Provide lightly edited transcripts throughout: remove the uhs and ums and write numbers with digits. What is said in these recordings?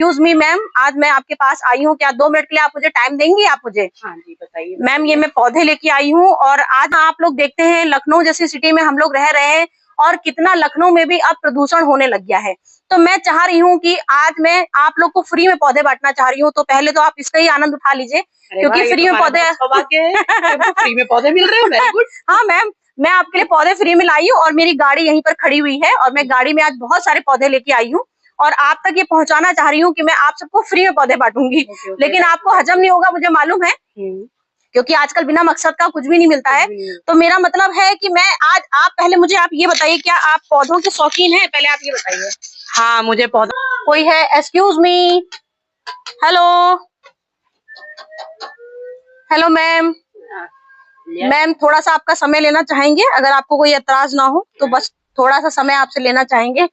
Excuse me ma'am, आज मैं आपके पास आई हूँ, क्या 2 मिनट के लिए आप मुझे टाइम देंगी? आप मुझे हाँ जी बताइए मैम, ये मैं पौधे लेके आई हूँ और आज आप लोग देखते हैं लखनऊ जैसी सिटी में हम लोग रह रहे हैं और कितना लखनऊ में भी अब प्रदूषण होने लग गया है। तो मैं चाह रही हूँ कि आज मैं आप लोग को फ्री में पौधे बांटना चाह रही हूँ। तो पहले तो आप इसका ही आनंद उठा लीजिए क्योंकि फ्री में पौधे सौभाग्य है, फ्री में पौधे मिल रहे हैं। Very good. हाँ मैम, मैं आपके लिए पौधे फ्री में लाई हूँ और मेरी गाड़ी यहीं पर खड़ी हुई है और मैं गाड़ी में आज बहुत सारे पौधे लेके आई हूँ और आप तक ये पहुंचाना चाह रही हूँ कि मैं आप सबको फ्री में पौधे बांटूंगी। लेकिन आपको हजम नहीं होगा, मुझे मालूम है, क्योंकि आजकल बिना मकसद का कुछ भी नहीं मिलता है। तो मेरा मतलब है कि मैं आज आप पहले मुझे आप ये बताइए, क्या आप पौधों के शौकीन हैं? पहले आप ये बताइए। हाँ, मुझे पौधा कोई है? Excuse me, hello hello ma'am, ma'am थोड़ा सा आपका समय लेना चाहेंगे? अगर आपको कोई एतराज ना हो तो बस थोड़ा सा समय आपसे लेना चाहेंगे।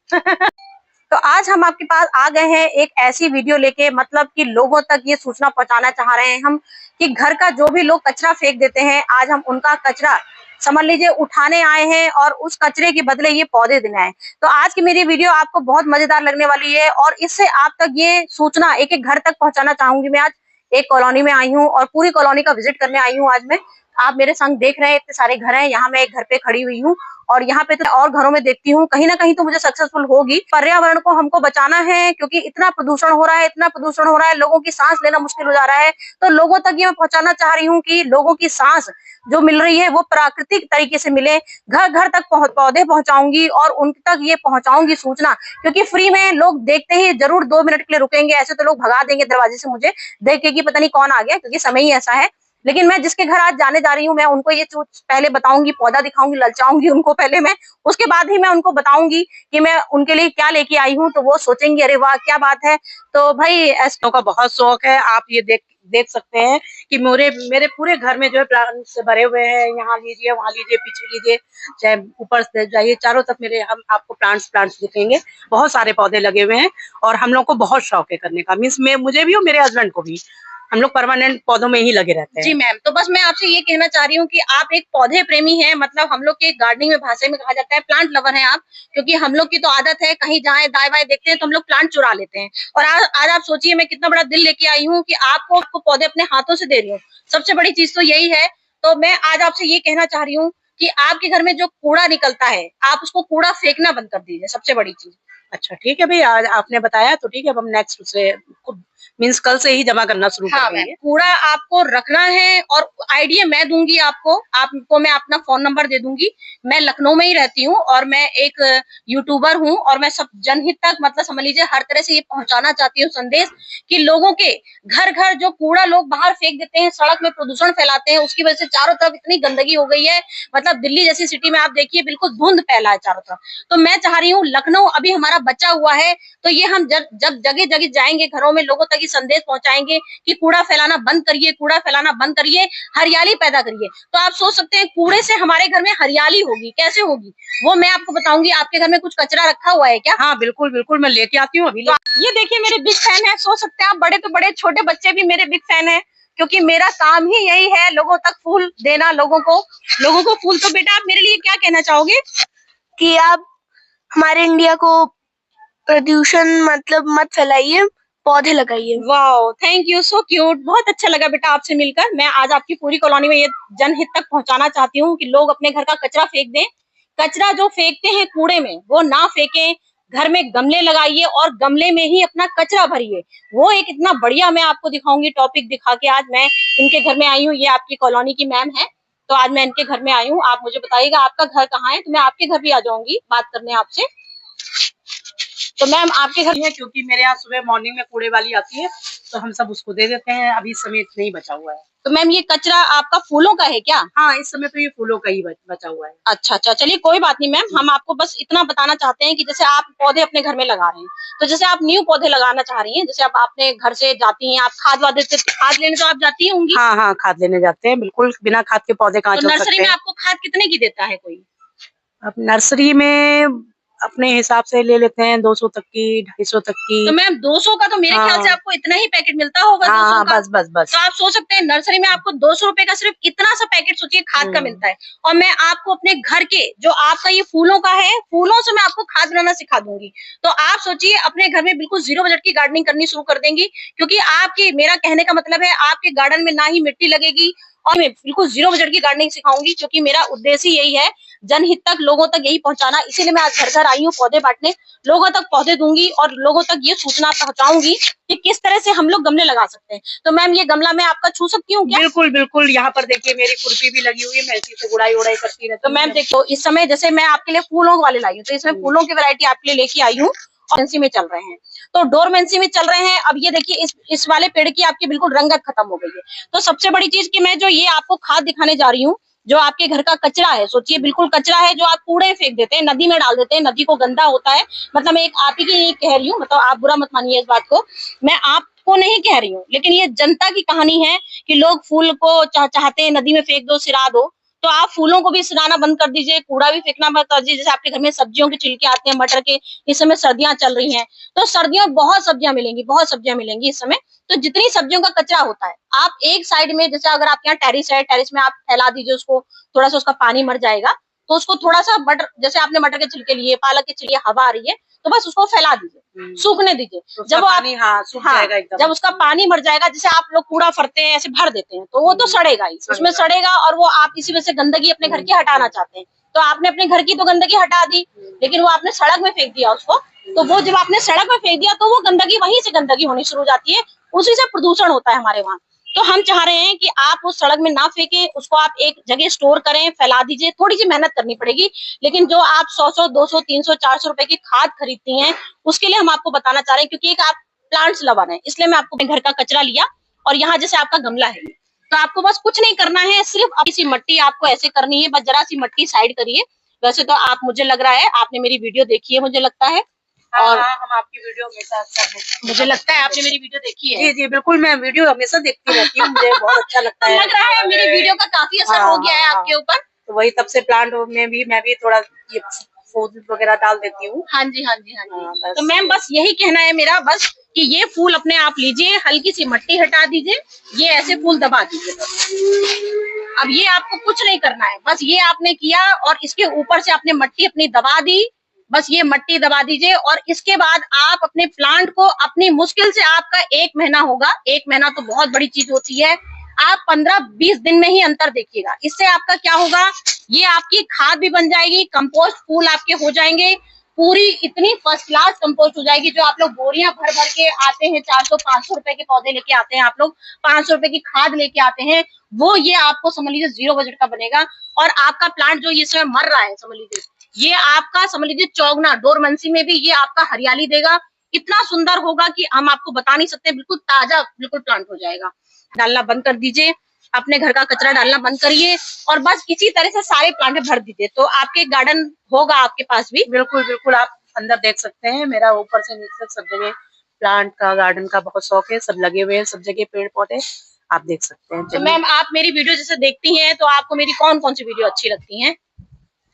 तो आज हम आपके पास आ गए हैं एक ऐसी वीडियो लेके, मतलब कि लोगों तक ये सूचना पहुंचाना चाह रहे हैं हम कि घर का जो भी लोग कचरा फेंक देते हैं, आज हम उनका कचरा समझ लीजिए उठाने आए हैं और उस कचरे के बदले ये पौधे देने आए। तो आज की मेरी वीडियो आपको बहुत मजेदार लगने वाली है और इससे आप तक ये सूचना एक एक घर तक पहुंचाना चाहूंगी। मैं आज एक कॉलोनी में आई हूँ और पूरी कॉलोनी का विजिट करने आई हूँ आज मैं। आप मेरे संग देख रहे हैं इतने सारे घर हैं, यहाँ मैं एक घर पे खड़ी हुई हूँ और यहाँ पे तो और घरों में देखती हूँ कहीं ना कहीं तो मुझे सक्सेसफुल होगी। पर्यावरण को हमको बचाना है क्योंकि इतना प्रदूषण हो रहा है, इतना प्रदूषण हो रहा है, लोगों की सांस लेना मुश्किल हो जा रहा है। तो लोगों तक ये मैं पहुंचाना चाह रही हूँ कि लोगों की सांस जो मिल रही है वो प्राकृतिक तरीके से मिले। घर घर तक पौधे पहुंचाऊंगी और उन तक ये पहुंचाऊंगी सूचना, क्योंकि फ्री में लोग देखते ही जरूर 2 मिनट के लिए रुकेंगे, ऐसे तो लोग भगा देंगे दरवाजे से मुझे देख के कि पता नहीं कौन आ गया, क्योंकि समय ही ऐसा है। लेकिन मैं जिसके घर आज जाने जा रही हूँ, मैं उनको ये पहले बताऊंगी, पौधा दिखाऊंगी, ललचाऊंगी उनको पहले मैं, उसके बाद ही मैं उनको बताऊंगी कि मैं उनके लिए क्या लेके आई हूँ। तो वो सोचेंगे अरे वाह क्या बात है। तो भाई ऐसों का बहुत शौक है। आप ये देख सकते हैं कि मेरे पूरे घर में जो है प्लांट्स भरे हुए हैं। यहाँ लीजिए, वहाँ लीजिए, पीछे लीजिए, चाहे ऊपर से जाइए, चारों तरफ मेरे हम आपको प्लांट्स दिखेंगे। बहुत सारे पौधे लगे हुए हैं और हम लोग को बहुत शौक है करने का। मीन्स मुझे भी और मेरे हस्बैंड को भी, हम लोग परमानेंट पौधों में ही लगे रहते हैं। जी मैम, तो बस मैं आपसे ये कहना चाह रही हूँ कि आप एक पौधे प्रेमी हैं, मतलब हम लोग के गार्डनिंग में भाषा में कहा जाता है प्लांट लवर हैं आप, क्योंकि हम लोग की तो आदत है कहीं जाए दाएं बाएं देखते हैं तो हम लोग प्लांट चुरा लेते हैं। और आज आप सोचिए मैं कितना बड़ा दिल लेके आई हूँ कि आपको पौधे अपने हाथों से दे रही हूँ। सबसे बड़ी चीज तो यही है। तो मैं आज आपसे ये कहना चाह रही हूँ कि आपके घर में जो कूड़ा निकलता है, आप उसको कूड़ा फेंकना बंद कर दीजिए, सबसे बड़ी चीज। अच्छा ठीक है भैया, आज आपने बताया तो ठीक है। अब हम नेक्स्ट से मीन्स कल से ही जमा करना शुरू कर देंगे। कूड़ा आपको रखना है और आइडिया मैं दूंगी आपको मैं अपना फोन नंबर दे दूंगी। मैं लखनऊ में ही रहती हूँ और मैं एक यूट्यूबर हूँ और मैं सब जनहित तक, मतलब समझ लीजिए हर तरह से ये पहुंचाना चाहती हूँ संदेश कि लोगों के घर घर जो कूड़ा लोग बाहर फेंक देते हैं, सड़क में प्रदूषण फैलाते हैं, उसकी वजह से चारों तरफ इतनी गंदगी हो गई है। मतलब दिल्ली जैसी सिटी में आप देखिए बिल्कुल धुंध फैला है चारों तरफ। तो मैं चाह रही हूँ लखनऊ अभी हमारा बचा हुआ है, तो ये हम जब जगह जगह जाएंगे घरों में लोगों तक संदेश पहुंचाएंगे कि कूड़ा फैलाना बंद करिए, कूड़ा फैलाना बंद करिए, हरियाली पैदा करिए। तो आप सोच सकते हैं कूड़े से हमारे घर में हरियाली होगी, कैसे होगी वो मैं आपको बताऊंगी। आपके घर में कुछ कचरा रखा हुआ है क्या? हाँ बिल्कुल बिल्कुल, मैं लेके आती हूँ अभी। तो ये देखिए मेरे बिग फैन है, सोच सकते हैं आप, बड़े तो बड़े, छोटे बच्चे भी मेरे बिग फैन है, क्योंकि मेरा काम ही यही है लोगों तक फूल देना, लोगों को फूल। तो बेटा आप मेरे लिए क्या कहना चाहोगे? कि आप हमारे इंडिया को प्रदूषण मतलब मत फैलाइए, पौधे लगाइए। Wow, thank you, so cute. बहुत अच्छा लगा बेटा आपसे मिलकर। मैं आज आपकी पूरी कॉलोनी में ये जनहित तक पहुंचाना चाहती हूँ कि लोग अपने घर का कचरा फेंक दें। कचरा जो फेंकते हैं कूड़े में वो ना फेंकें, घर में गमले लगाइए और गमले में ही अपना कचरा भरिए। वो एक इतना बढ़िया मैं आपको दिखाऊंगी टॉपिक दिखा के। आज मैं इनके घर में आई हूँ, ये आपकी कॉलोनी की मैम है, तो आज मैं इनके घर में आई हूँ। आप मुझे बताइएगा आपका घर कहाँ है, तो मैं आपके घर भी आ जाऊंगी बात करने आपसे। तो मैम आपके घर में, क्योंकि मेरे यहाँ सुबह मॉर्निंग में कूड़े वाली आती है तो हम सब उसको दे देते हैं। अभी इस समय नहीं बचा हुआ है। तो मैम ये कचरा आपका फूलों का है क्या? हाँ, इस समय तो ये फूलों का ही बचा हुआ है। अच्छा अच्छा, चलिए कोई बात नहीं मैम, हम आपको बस इतना बताना चाहते हैं कि जैसे आप पौधे अपने घर में लगा रहे हैं, तो जैसे आप न्यू पौधे लगाना चाह रही हैं, जैसे आप अपने घर से जाती हैं, आप खाद लेने तो आप जाती होंगी। हाँ हाँ, खाद लेने जाते हैं, बिल्कुल। बिना खाद के पौधे कहाँ चल सकते हैं। नर्सरी में आपको खाद कितने की देता है कोई? अब नर्सरी में अपने हिसाब से ले लेते हैं 200 तक की, 250 तक की। तो मैम 200 का तो मेरे ख्याल से आपको इतना ही पैकेट मिलता होगा। 200 का बस बस बस। तो आप सोच सकते हैं नर्सरी में आपको 200 रुपए का सिर्फ इतना सा पैकेट सोचिए खाद का मिलता है। और मैं आपको अपने घर के जो आपका ये फूलों का है, फूलों से मैं आपको खाद बनाना सिखा दूंगी। तो आप सोचिए अपने घर में बिल्कुल 0 बजट की गार्डनिंग करनी शुरू कर देंगी, क्योंकि आपकी, मेरा कहने का मतलब है आपके गार्डन में ना ही मिट्टी लगेगी और मैं बिल्कुल 0 बजट की गार्डनिंग सिखाऊंगी, क्योंकि मेरा उद्देश्य यही है जनहित तक, लोगों तक यही पहुंचाना। इसीलिए मैं आज घर घर आई हूँ पौधे बांटने, लोगों तक पौधे दूंगी और लोगों तक ये सूचना पहुंचाऊंगी कि किस तरह से हम लोग गमले लगा सकते हैं। तो मैम ये गमला मैं आपका छू सकती हूँ क्या? बिल्कुल बिल्कुल, यहाँ पर देखिए मेरी खुरपी भी लगी हुई है, मैं इसी से गुड़ाई उड़ाई करती रहती तो हूँ। मैम देखो इस समय जैसे मैं आपके लिए फूलों वाले लाई हूँ, तो इसमें फूलों की वैरायटी आपके लिए लेके आई हूँ। डोरमेंसी में चल रहे हैं, तो डोरमेंसी में चल रहे हैं। अब ये देखिए इस वाले पेड़ की आपकी बिल्कुल रंगत खत्म हो गई है। तो सबसे बड़ी चीज कि मैं जो ये आपको खाद दिखाने जा रही हूँ, जो आपके घर का कचरा है, सोचिए बिल्कुल कचरा है जो आप कूड़े फेंक देते हैं, नदी में डाल देते हैं, नदी को गंदा होता है। मतलब मैं एक आप ही की कह रही हूँ, मतलब आप बुरा मत मानिए इस बात को, मैं आपको नहीं कह रही हूँ, लेकिन ये जनता की कहानी है कि लोग फूल को चाहते हैं नदी में फेंक दो, सिरा दो। तो आप फूलों को भी सिराना बंद कर दीजिए, कूड़ा भी फेंकना बंद कर दीजिए। जैसे आपके घर में सब्जियों के छिलके आते हैं, मटर के, इस समय सर्दियां चल रही हैं, तो सर्दियों बहुत सब्जियां मिलेंगी, बहुत सब्जियां मिलेंगी इस समय। तो जितनी सब्जियों का कचरा होता है आप एक साइड में, जैसे अगर आपके यहाँ टेरिस है, टेरिस में आप फैला दीजिए उसको, थोड़ा सा उसका पानी मर जाएगा, तो उसको थोड़ा सा मटर, जैसे आपने मटर के छिलके लिए, पालक के छिलके, हवा आ रही है तो बस उसको फैला दीजिए, सूखने दीजिए। तो जब वो पानी सूख जाएगा एकदम। जब उसका पानी मर जाएगा, जैसे आप लोग कूड़ा फरते हैं ऐसे भर देते हैं, तो वो तो सड़ेगा ही, उसमें सड़ेगा। और वो आप इसी वजह से गंदगी अपने घर की हटाना चाहते हैं, तो आपने अपने घर की तो गंदगी हटा दी, लेकिन वो आपने सड़क में फेंक दिया उसको। तो वो जब आपने सड़क में फेंक दिया तो वो गंदगी, वहीं से गंदगी होनी शुरू हो जाती है, उसी से प्रदूषण होता है हमारे वहाँ। तो हम चाह रहे हैं कि आप उस सड़क में ना फेंकें, उसको आप एक जगह स्टोर करें, फैला दीजिए। थोड़ी सी मेहनत करनी पड़ेगी, लेकिन जो आप 100, 200, 300, 400 रुपए की खाद खरीदती हैं, उसके लिए हम आपको बताना चाह रहे हैं, क्योंकि एक आप प्लांट्स लगा रहे हैं, इसलिए मैं आपको घर का कचरा लिया। और यहाँ जैसे आपका गमला है, तो आपको बस कुछ नहीं करना है, सिर्फ सी मट्टी आपको ऐसे करनी है, बस जरा सी मट्टी साइड करिए। वैसे तो आप, मुझे लग रहा है आपने मेरी वीडियो देखी है, मुझे लगता है। और हम आपकी वीडियो हमेशा मुझे लगता है आपने मेरी वीडियो देखी है। जी जी बिल्कुल, मैं वीडियो हमेशा देखती रहती हूँ, मुझे बहुत अच्छा लगता है। लग रहा है मेरी वीडियो का काफी असर हो गया है आपके ऊपर। तो वही तब से प्लांट में भी मैं भी थोड़ा ये फूल वगैरह डाल देती हूँ। हाँ जी, हाँ जी, हाँ जी। तो मैम बस यही कहना है मेरा, बस कि ये फूल अपने आप लीजिए, हल्की सी मट्टी हटा दीजिए, ये ऐसे फूल दबा दीजिए। अब ये आपको कुछ नहीं करना है, बस ये आपने किया और इसके ऊपर से आपने मट्टी अपनी दबा दी, बस ये मट्टी दबा दीजिए। और इसके बाद आप अपने प्लांट को, अपनी मुश्किल से आपका 1 महीना होगा, 1 महीना तो बहुत बड़ी चीज होती है, आप 15-20 दिन में ही अंतर देखिएगा। इससे आपका क्या होगा, ये आपकी खाद भी बन जाएगी, कंपोस्ट फूल आपके हो जाएंगे, पूरी इतनी फर्स्ट क्लास कंपोस्ट हो जाएगी। जो आप लोग बोरियां भर भर के आते हैं, 400-500 रुपए के पौधे लेके आते हैं, आप लोग 500 रुपए की खाद लेके आते हैं, वो ये आपको समझ लीजिए 0 बजट का बनेगा। और आपका प्लांट जो ये समय मर रहा है, समझ लीजिए ये आपका, समझ लीजिए चौगना, डोरमेंसी में भी ये आपका हरियाली देगा, इतना सुंदर होगा कि हम आपको बता नहीं सकते। बिल्कुल ताजा, बिल्कुल प्लांट हो जाएगा। डालना बंद कर दीजिए, अपने घर का कचरा डालना बंद करिए और बस इसी तरह से सारे प्लांट भर दीजिए, तो आपके गार्डन होगा आपके पास भी। बिल्कुल बिल्कुल, आप अंदर देख सकते हैं, मेरा ऊपर से नीचे सब जगह प्लांट का, गार्डन का बहुत शौक है, सब लगे हुए हैं, सब जगह पेड़ पौधे आप देख सकते हैं। तो मैम आप मेरी वीडियो जैसे देखती हैं, तो आपको मेरी कौन कौन सी वीडियो अच्छी लगती हैं?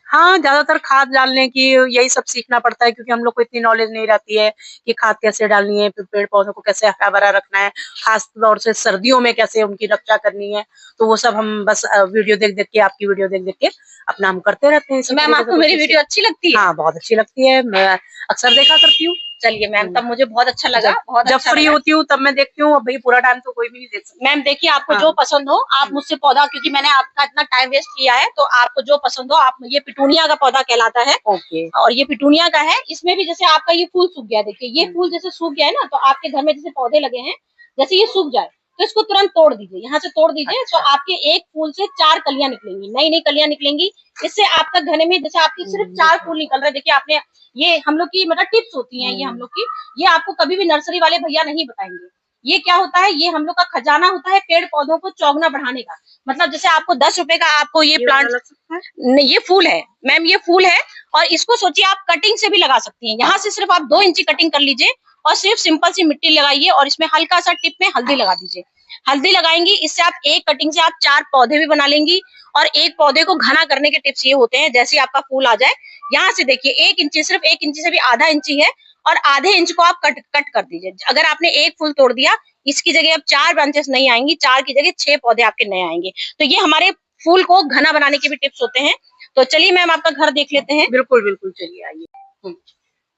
हाँ, ज्यादातर खाद डालने की यही सब सीखना पड़ता है, क्योंकि हम लोग को इतनी नॉलेज नहीं रहती है कि खाद कैसे डालनी है, फिर पेड़ पौधों को कैसे हरा भरा रखना है, खास तौर से सर्दियों में कैसे उनकी रक्षा करनी है। तो वो सब हम बस वीडियो देख देख के, आपकी वीडियो देख देख के अपना हम करते रहते हैं। तो मैम आपको मेरी वीडियो अच्छी लगती है? हाँ, बहुत अच्छी लगती है, मैं अक्सर देखा करती हूँ। चलिए मैम, तब मुझे बहुत अच्छा लगा, बहुत जब अच्छा फ्री होती हूँ तब मैं देखती हूँ, अब भाई पूरा टाइम तो कोई भी नहीं देख सकता। मैम देखिए, आपको जो पसंद हो आप मुझसे पौधा, क्योंकि मैंने आपका इतना टाइम वेस्ट किया है, तो आपको जो पसंद हो आप, ये पिटूनिया का पौधा कहलाता है। ओके। और ये पिटूनिया का है, इसमें भी जैसे आपका ये फूल सूख गया, देखिए ये फूल जैसे सूख गया है ना, तो आपके घर में जैसे पौधे लगे हैं, जैसे ये सूख जाए तो इसको तुरंत तोड़ दीजिए, यहाँ से तोड़ दीजिए। अच्छा। तो आपके एक फूल से 4 कलियां निकलेंगी, नई नई कलियां निकलेंगी। इससे आपका घर में जैसे आपके सिर्फ 4 फूल निकल रहे हैं, देखिए आपने, ये हम लोग की मतलब टिप्स होती हैं, ये हम लोग की, ये आपको कभी भी नर्सरी वाले भैया नहीं बताएंगे। ये क्या होता है, ये हम लोग का खजाना होता है पेड़ पौधों को चौगना बढ़ाने का। मतलब जैसे आपको 10 रुपए का आपको ये प्लांट, नहीं ये फूल है मैम, ये फूल है, और इसको सोचिए आप कटिंग से भी लगा सकती हैं। यहाँ से सिर्फ आप 2 इंच कटिंग कर लीजिए और सिर्फ सिंपल सी मिट्टी लगाइए और इसमें हल्का सा टिप में हल्दी लगा दीजिए। हल्दी लगाएंगी, इससे आप एक कटिंग से आप 4 पौधे भी बना लेंगी। और एक पौधे को घना करने के टिप्स ये होते हैं, जैसे आपका फूल आ जाए, यहाँ से देखिए 1 इंची, सिर्फ 1 इंची से भी आधा इंची है, और आधे इंच को आप कट कर दीजिए। अगर आपने एक फूल तोड़ दिया, इसकी जगह अब 4 ब्रांचेस नहीं आएंगी, 4 की जगह 6 पौधे आपके नए आएंगे। तो ये हमारे फूल को घना बनाने के भी टिप्स होते हैं। तो चलिए मैम आपका घर देख लेते हैं। बिल्कुल बिल्कुल, चलिए आइए।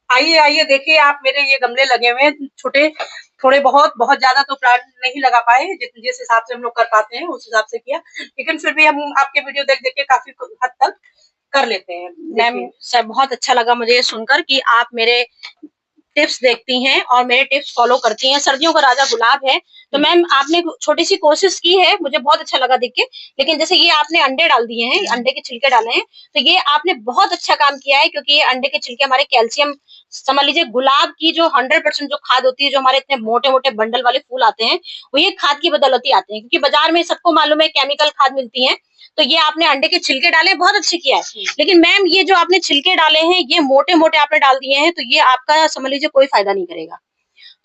आइए आइए, देखिए आप, मेरे ये गमले लगे हुए हैं छोटे, थोड़े बहुत ज्यादा तो प्लांट नहीं लगा पाए, जिस हिसाब से हम लोग कर पाते हैं उस हिसाब से किया, लेकिन फिर भी हम आपके वीडियो देख देख के काफी हद तक कर लेते हैं। मैम सर बहुत अच्छा लगा मुझे ये सुनकर कि आप मेरे टिप्स देखती हैं और मेरे टिप्स फॉलो करती हैं। सर्दियों का राजा गुलाब है, तो मैम आपने छोटी सी कोशिश की है, मुझे बहुत अच्छा लगा देख के। लेकिन जैसे ये आपने अंडे डाल दिए हैं, अंडे के छिलके डाले हैं, तो ये आपने बहुत अच्छा काम किया है, क्योंकि ये अंडे के छिलके हमारे कैल्शियम, समझ लीजिए गुलाब की जो 100% जो खाद होती है, जो हमारे इतने मोटे मोटे बंडल वाले फूल आते हैं, वो ये खाद की बदौलत ही आते हैं, क्योंकि बाजार में सबको मालूम है केमिकल खाद मिलती है। तो ये आपने अंडे के छिलके डाले, बहुत अच्छे किया है। लेकिन मैम ये जो आपने छिलके डाले हैं, ये मोटे मोटे आपने डाल दिए हैं, तो ये आपका समझ लीजिए कोई फायदा नहीं करेगा।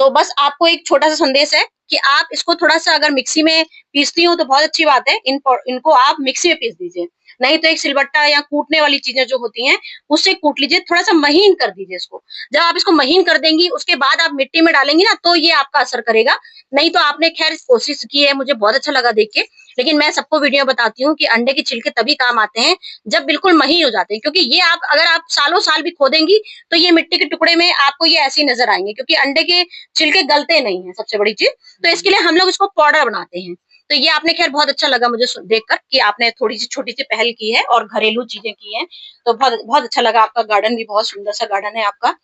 तो बस आपको एक छोटा सा संदेश है कि आप इसको थोड़ा सा अगर मिक्सी में पीसती हो तो बहुत अच्छी बात है, इनको आप मिक्सी में पीस दीजिए, नहीं तो एक सिलबट्टा या कूटने वाली चीजें जो होती हैं उससे कूट लीजिए, थोड़ा सा महीन कर दीजिए इसको। जब आप इसको महीन कर देंगी, उसके बाद आप मिट्टी में डालेंगी ना, तो ये आपका असर करेगा। नहीं तो आपने खैर कोशिश की है, मुझे बहुत अच्छा लगा देख के। लेकिन मैं सबको वीडियो बताती हूँ कि अंडे के छिलके तभी काम आते हैं जब बिल्कुल महीन हो जाते हैं, क्योंकि ये आप अगर आप सालों साल भी खोदेंगी तो ये मिट्टी के टुकड़े में आपको ये ऐसे ही नजर आएंगे, क्योंकि अंडे के छिलके गलते नहीं है सबसे बड़ी चीज। तो इसके लिए हम लोग इसको पाउडर बनाते हैं। तो ये आपने खैर बहुत अच्छा लगा मुझे देखकर कि आपने थोड़ी सी छोटी सी पहल की है और घरेलू चीजें की हैं। तो बहुत बहुत अच्छा लगा। आपका गार्डन भी बहुत सुंदर सा गार्डन है आपका,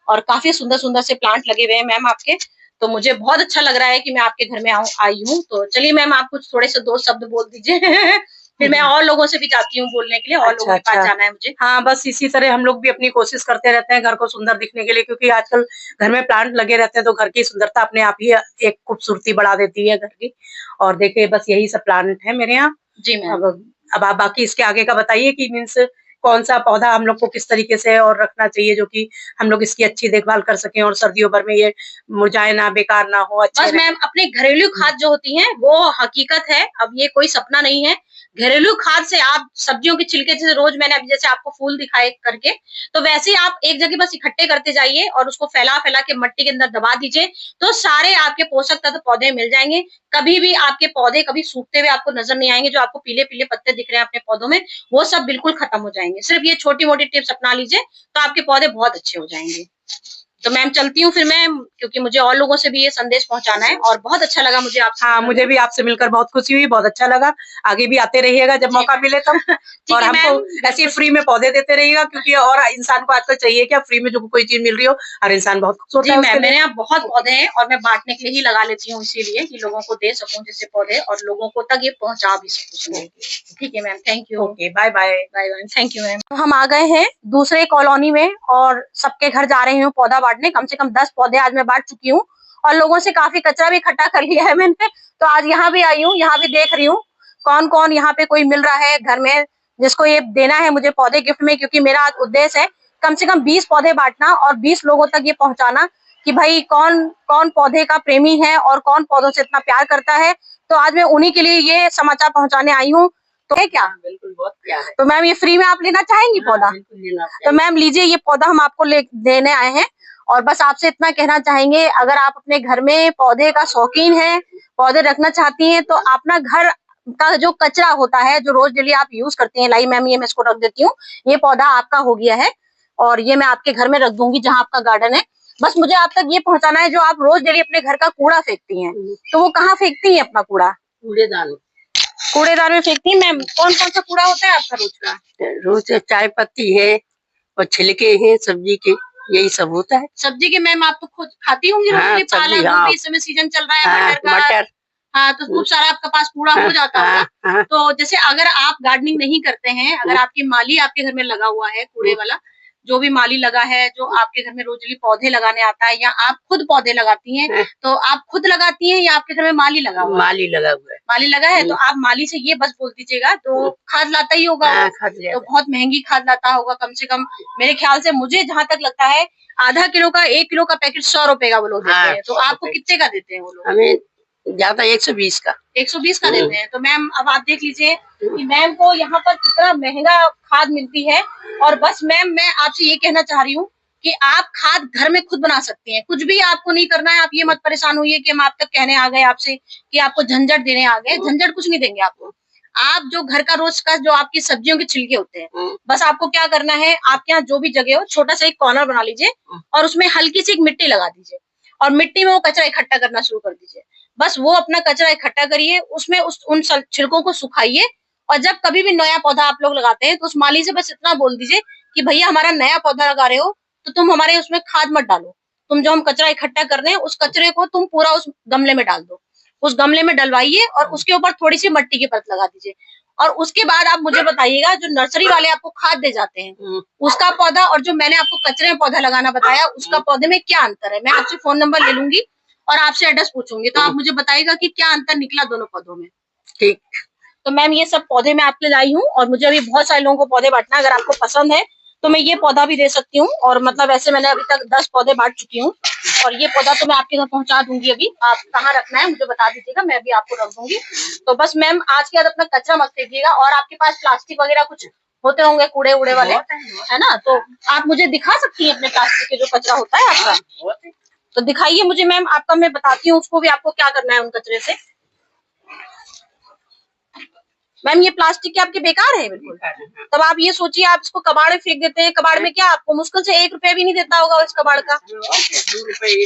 और काफी सुंदर सुंदर से प्लांट लगे हुए हैं मैम आपके। तो मुझे बहुत अच्छा लग रहा है कि मैं आपके घर में आई हूँ। तो चलिए मैम आप कुछ थोड़े से 2 शब्द बोल दीजिए फिर मैं और लोगों से भी जाती हूँ बोलने के लिए, और लोगों के पास जाना है मुझे। हाँ, बस इसी तरह हम लोग भी अपनी कोशिश करते रहते हैं घर को सुंदर दिखने के लिए, क्योंकि आजकल घर में प्लांट लगे रहते हैं तो घर की सुंदरता अपने आप ही एक खूबसूरती बढ़ा देती है घर की। और देखिए बस यही सब प्लांट है मेरे यहाँ। जी मैम। अब आप बाकी इसके आगे का बताइए कि मीन्स कौन सा पौधा हम लोग को किस तरीके से और रखना चाहिए, जो कि हम लोग इसकी अच्छी देखभाल कर सकें और सर्दियों भर में ये मुरझाए ना, बेकार ना हो, अच्छे बस मैम अपने घरेलू खाद जो होती हैं वो हकीकत है, अब ये कोई सपना नहीं है। घरेलू खाद से आप सब्जियों के छिलके, जैसे रोज मैंने अभी जैसे आपको फूल दिखाए करके, तो वैसे ही आप एक जगह बस इकट्ठे करते जाइए और उसको फैला फैला के मट्टी के अंदर दबा दीजिए, तो सारे आपके पोषक तत्व पौधे मिल जाएंगे। कभी भी आपके पौधे कभी सूखते हुए आपको नजर नहीं आएंगे। जो आपको पीले पीले पत्ते दिख रहे हैं अपने पौधों में, वो सब बिल्कुल खत्म हो जाएंगे। सिर्फ ये छोटी मोटी टिप्स अपना लीजिए तो आपके पौधे बहुत अच्छे हो जाएंगे। तो मैम चलती हूँ फिर मैं, क्योंकि मुझे और लोगों से भी ये संदेश पहुंचाना है, और बहुत अच्छा लगा मुझे आपसे। हाँ, मुझे भी आपसे मिलकर बहुत खुशी हुई, बहुत अच्छा लगा। आगे भी आते रहिएगा जब मौका मिले तब और हमको ऐसे फ्री में पौधे देते रहिएगा, क्योंकि और इंसान को आजकल चाहिए क्या, फ्री में जो कोई चीज मिल रही हो हर इंसान बहुत खुश होता है। मैम मेरे यहाँ बहुत पौधे हैं और मैं बांटने के लिए ही लगा लेती हूँ, इसीलिए कि लोगों को दे सकूं जैसे पौधे, और लोगों को तक ये पहुंचा भी सकूं। ठीक है ma'am, thank you. Okay, bye bye. Bye bye, thank you ma'am. हम आ गए हैं दूसरे कॉलोनी में और सबके घर जा रही हूँ पौधा बांटने। कम से कम 10 पौधे आज मैं बांट चुकी हूँ और लोगों से काफी कचरा भी इकट्ठा कर लिया है मैंने। तो आज यहाँ भी आई हूँ, यहाँ भी देख रही हूँ कौन कौन यहाँ पे कोई मिल रहा है घर में जिसको ये देना है मुझे पौधे गिफ्ट में, क्योंकि मेरा आज उद्देश्य है कम से कम 20 पौधे बांटना और 20 लोगों तक ये पहुंचाना कि भाई कौन कौन पौधे का प्रेमी है और कौन पौधों से इतना प्यार करता है। तो आज मैं उन्हीं के लिए ये समाचार पहुंचाने आई हूँ। तो है क्या? बिल्कुल, बहुत प्यार है। तो मैम ये फ्री में आप लेना चाहेंगी पौधा? तो मैम लीजिए, ये पौधा हम आपको देने आए हैं। और बस आपसे इतना कहना चाहेंगे, अगर आप अपने घर में पौधे का शौकीन है, पौधे रखना चाहती हैं, तो अपना घर का जो कचरा होता है जो रोज डेली आप यूज करती हैं, लाई मैम ये मैं इसको रख देती हूँ, ये पौधा आपका हो गया है और ये मैं आपके घर में रख दूंगी जहाँ आपका गार्डन है। बस मुझे आप तक ये पहुंचाना है, जो आप रोज डेली अपने घर का कूड़ा फेंकती हैं, तो वो कहाँ फेंकती हैं अपना कूड़ा? कूड़ेदान में फेंकती हैं। मैम कौन कौन सा कूड़ा होता है आपका रोज का? रोज चाय पत्ती है और छिलके हैं सब्जी के, यही सब होता है। सब्जी के मैम आप तो खुद खाती होंगी? हाँ, पालक गोभी इस समय सीजन चल रहा है, मटर का। हाँ, तो खूब सारा आपके पास कूड़ा हो जाता होगा। तो जैसे अगर आप गार्डनिंग नहीं करते हैं, अगर आपकी माली आपके घर में लगा हुआ है कूड़े वाला, जो भी माली लगा है जो आपके घर में रोज पौधे लगाने आता है, या आप खुद पौधे लगाती हैं, तो आप खुद लगाती हैं या आपके घर में माली लगा हुआ है? माली लगा हुआ है। माली लगा है, तो आप माली से ये बस बोल दीजिएगा, तो खाद लाता ही होगा। तो बहुत महंगी खाद लाता होगा, कम से कम मेरे ख्याल से, मुझे जहाँ तक लगता है आधा किलो का 1 किलो का पैकेट 100 रुपए का वो लोग देते हैं। तो आपको कितने का देते हैं वो लोग? हमें ज्यादा 120 का। 120 का देते हैं। तो मैम अब आप देख लीजिए कि मैम को यहाँ पर कितना महंगा खाद मिलती है। और बस मैम मैं आपसे ये कहना चाह रही हूँ कि आप खाद घर में खुद बना सकती हैं, कुछ भी आपको नहीं करना है। आप ये मत परेशान होइए कि हम आप तक कहने आ गए आपसे कि आपको झंझट देने आ गए। झंझट कुछ नहीं देंगे आपको। आप जो घर का रोज का जो आपकी सब्जियों के छिलके होते हैं, बस आपको क्या करना है, आपके यहाँ जो भी जगह हो छोटा सा एक कॉर्नर बना लीजिए और उसमें हल्की सी एक मिट्टी लगा दीजिए और मिट्टी में वो कचरा इकट्ठा करना शुरू कर दीजिए। बस वो अपना कचरा इकट्ठा करिए, उसमें उन छिलकों को सुखाइए। और जब कभी भी नया पौधा आप लोग लगाते हैं तो उस माली से बस इतना बोल दीजिए कि भैया हमारा नया पौधा लगा रहे हो तो तुम हमारे उसमें खाद मत डालो, तुम जो हम कचरा इकट्ठा कर रहे हैं उस कचरे को तुम पूरा उस गमले में डाल दो। उस गमले में डलवाइए और उसके ऊपर थोड़ी सी मिट्टी की परत लगा दीजिए। और उसके बाद आप मुझे बताइएगा जो नर्सरी वाले आपको खाद दे जाते हैं उसका पौधा और जो मैंने आपको कचरे में पौधा लगाना बताया उसका पौधे में क्या अंतर है। मैं आपसे फोन नंबर ले लूंगी और आपसे एड्रेस पूछूंगी, तो आप मुझे बताइएगा कि क्या अंतर निकला दोनों पौधों में। ठीक। तो मैम ये सब पौधे मैं आपके लाई हूँ और मुझे अभी बहुत सारे लोगों को पौधे बांटना है। अगर आपको पसंद है तो मैं ये पौधा भी दे सकती हूँ। और मतलब ऐसे मैंने अभी तक 10 पौधे बांट चुकी हूँ और ये पौधा तो मैं आपके घर पहुंचा दूंगी। अभी आप कहाँ रखना है मुझे बता दीजिएगा, मैं भी आपको रख दूंगी। तो बस मैम आज के बाद अपना कचरा मत फेंकिएगा। और आपके पास प्लास्टिक वगैरह कुछ होते होंगे कूड़े उड़े वाले, है ना, तो आप मुझे दिखा सकती हैं अपने प्लास्टिक के जो कचरा होता है आपका, तो दिखाइए मुझे मैम। आपका मैं बताती हूँ उसको भी आपको क्या करना है उन कचरे से। मैम ये प्लास्टिक के आपके बेकार है बिल्कुल। तब आप ये सोचिए आप इसको कबाड़ में फेंक देते हैं। कबाड़ में क्या आपको मुश्किल से 1 रुपया भी नहीं देता होगा इस कबाड़ का।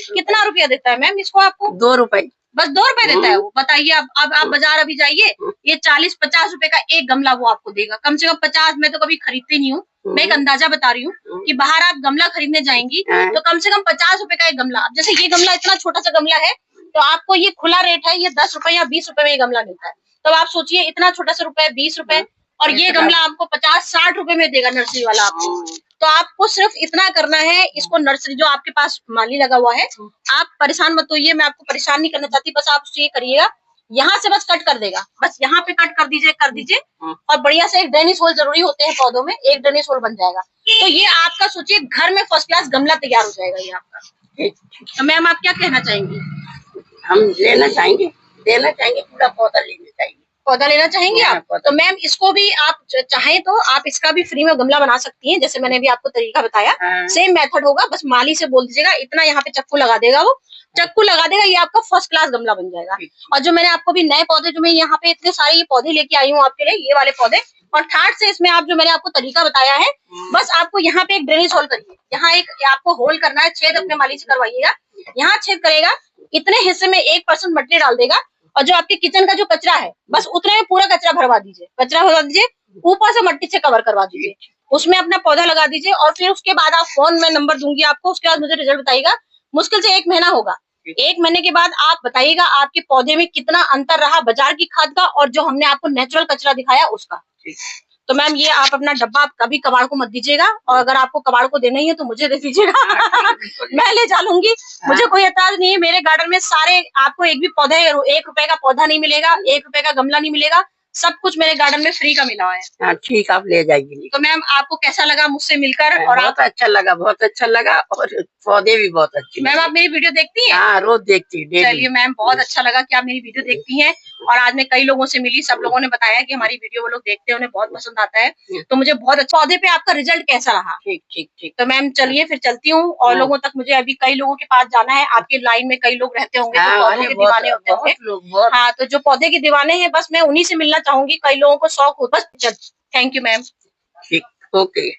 कितना रुपया देता है मैम इसको आपको? 2 रुपए। बस 2 रुपए देता है वो। बताइए अब आप बाजार अभी जाइए, ये 40-50 रुपए का एक गमला वो आपको देगा। कम से कम 50 मैं तो कभी खरीदती नहीं हूँ, मैं एक अंदाजा बता रही हूँ कि बाहर आप गमला खरीदने जाएंगी तो कम से कम 50 रुपए का एक गमला। अब जैसे ये गमला इतना छोटा सा गमला है तो आपको ये खुला रेट है, ये 10 रुपए या 20 रुपए में ये गमला मिलता है। तो आप सोचिए इतना छोटा सा रुपए 20 रुपए और ये गमला आपको 50-60 रुपए में देगा नर्सरी वाला आपको। तो आपको सिर्फ इतना करना है, इसको नर्सरी जो आपके पास माली लगा हुआ है आप परेशान मत होइए, मैं आपको परेशान नहीं करना चाहती। बस आप उससे ये करिएगा, यहाँ से बस कट कर देगा, बस यहाँ पे कट कर दीजिए और बढ़िया से एक ड्रेनेज होल जरूरी होते हैं पौधों में, एक ड्रेनेज होल बन जाएगा। तो ये आपका सोचिए घर में फर्स्ट क्लास गमला तैयार हो जाएगा ये आपका। तो मैम आप क्या कहना चाहेंगी? हम लेना चाहेंगे, देना चाहेंगे, पूरा पौधा लेना चाहिए। पौधा लेना चाहेंगे आप? तो मैम इसको भी आप चाहें तो आप इसका भी फ्री में गमला बना सकती हैं, जैसे मैंने भी आपको तरीका बताया। सेम मेथड होगा, बस माली से बोल दीजिएगा इतना यहाँ पे चक्कू लगा देगा, वो चक्कू लगा देगा, ये आपका फर्स्ट क्लास गमला बन जाएगा। और जो मैंने आपको भी नए पौधे जो मैं यहाँ पे इतने सारे ये पौधे लेके आई हूँ आपके लिए, ये वाले पौधे, और ठाट से इसमें आप जो मैंने आपको तरीका बताया है, बस आपको यहाँ पे एक ड्रेनेज होल करिए, यहाँ एक आपको होल करना है, छेद अपने माली से करवाइएगा। यहाँ छेद करेगा, इतने हिस्से में 1% मिट्टी डाल देगा और जो आपके किचन का जो कचरा है बस उतने में पूरा कचरा भरवा दीजिए, ऊपर से मिट्टी से कवर करवा दीजिए, उसमें अपना पौधा लगा दीजिए। और फिर उसके बाद आप फोन में नंबर दूंगी आपको, उसके बाद मुझे रिजल्ट बताइएगा। मुश्किल से 1 महीना होगा, 1 महीने के बाद आप बताइएगा आपके पौधे में कितना अंतर रहा बाजार की खाद का और जो हमने आपको नेचुरल कचरा दिखाया उसका। तो मैम ये आप अपना डब्बा आप कभी कबाड़ को मत दीजिएगा, और अगर आपको कबाड़ को देना ही है तो मुझे दे दीजिएगा मैं ले जा लूंगी, मुझे कोई एतराज नहीं है। मेरे गार्डन में सारे आपको एक भी पौधे 1 रुपए का पौधा नहीं मिलेगा, 1 रुपए का गमला नहीं मिलेगा, सब कुछ मेरे गार्डन में फ्री का मिला हुआ है। ठीक, आप ले जाइए। तो मैम आपको कैसा लगा मुझसे मिलकर? और बहुत अच्छा लगा, बहुत अच्छा लगा, और पौधे भी बहुत अच्छे। मैम आप मेरी वीडियो देखती हैं? हाँ, रोज देखती हूँ। चलिए मैम, बहुत अच्छा लगा कि आप मेरी वीडियो देखती हैं। और आज मैं कई लोगों से मिली, सब लोगों ने बताया कि हमारी वीडियो वो लोग देखते हैं, उन्हें बहुत पसंद आता है। तो मुझे बहुत अच्छा, पौधे पे आपका रिजल्ट कैसा रहा? ठीक। तो मैम चलिए फिर चलती हूँ, और लोगों तक मुझे अभी कई लोगों के पास जाना है। आपके लाइन में कई लोग रहते होंगे जो पौधों के दीवाने होते होंगे। हाँ, तो जो पौधे के दीवाने हैं बस मैं उन्हीं से मिलना चाहूंगी, कई लोगों को शौक हो। बस थैंक यू मैम। ठीक, ओके।